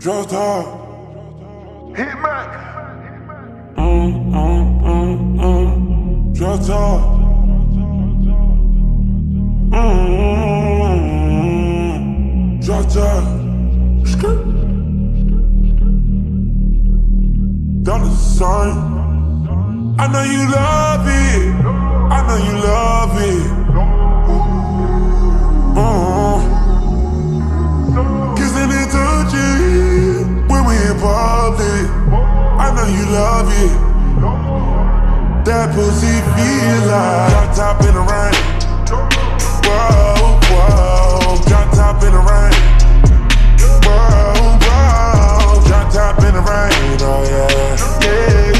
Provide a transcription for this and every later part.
Droptop. Hit Mac. Droptop. Droptop. Dollar sign. I know you love it. I know you love it. Kissing and touching when we in public. I know you love it. That pussy feel like drop top in the rain. Whoa, whoa, drop top in the rain. Whoa, whoa, drop top in the rain. Oh yeah, yeah,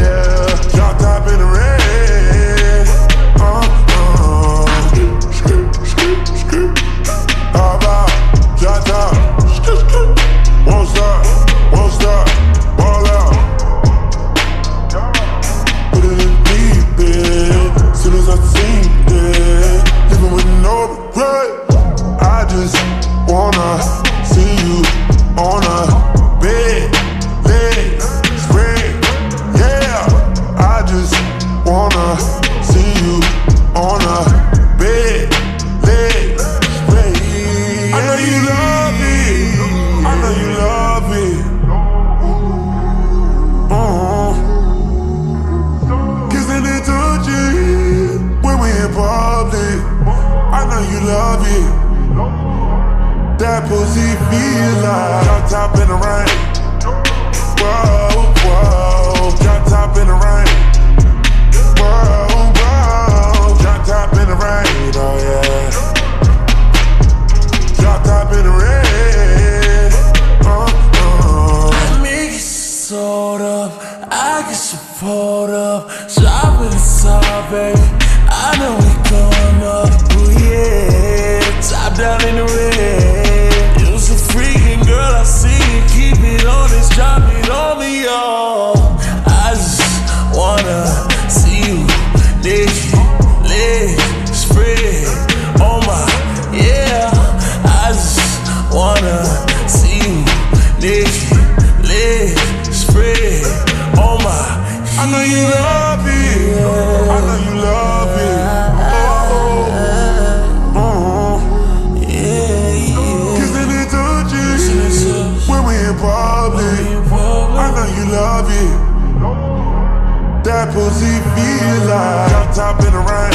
yeah. Drop top in the rain. How about drop top? Won't stop, won't stop, ball out. Put it in deep end, soon as I seen it, living with no regret. I just wanna see you on a bed, leg spread, yeah. I just wanna see you on a bed, leg spread. I know you love it, I know you love it. Kissing and touching when we in public. I know you love it. That pussy feel like drop top in the rain. Whoa, whoa, drop top in the rain. Whoa, whoa, drop top in the rain. Oh yeah, drop top in the rain. I make it sold up, I get support up. Shopping is all, baby. I know we going up, oh yeah. Top down in the red. You so freaking girl, I see you. Keep it on this, drop it on me, y'all. I just wanna see you naked, leg spread, oh my, yeah. I just wanna see you naked, leg spread, oh my. I know you love it, I know you love it. Kissing and touching when we in public. I know you love it. That pussy feel like drop top in the rain.